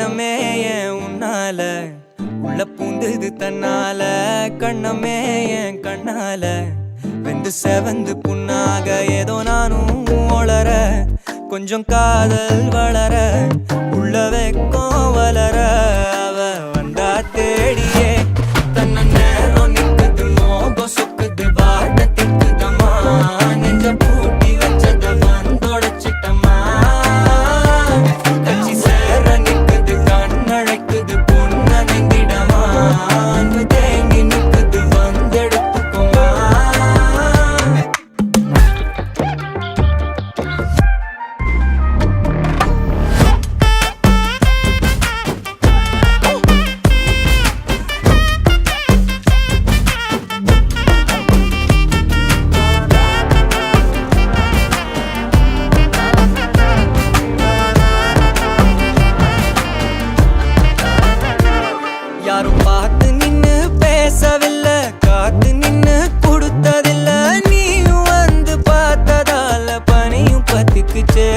எண்ணமே ஏன் உன்னால உள்ள பூந்தது தன்னால கண்ணமே என் கண்ணால வெந்து செவந்து புண்ணாக ஏதோ நானும் ஒளர கொஞ்சம் காதல் வளர உள்ள வெக்கம் வளர அவ வந்தா தேடியே தன்ன நேரம் நிக்குது மோகம் சொக்குது வாட்ட திக்குதம்மா நெஞ்ச பூட்டி வச்சத வந்தொடச்சிட்டம்மா கட்சி சேர நிக்குது கண்ணழைக்குது பொண்ண நெங்கிடமா அன்பு தேங்கி நிக்குது வந்தெடுத்துக்கோமா யாரும் பார்த்து நின்னு பேசவில்லை காத்து நின்னு கொடுத்ததில்லை நீயும் வந்து பார்த்ததால பனியும் பத்திக்குச்சே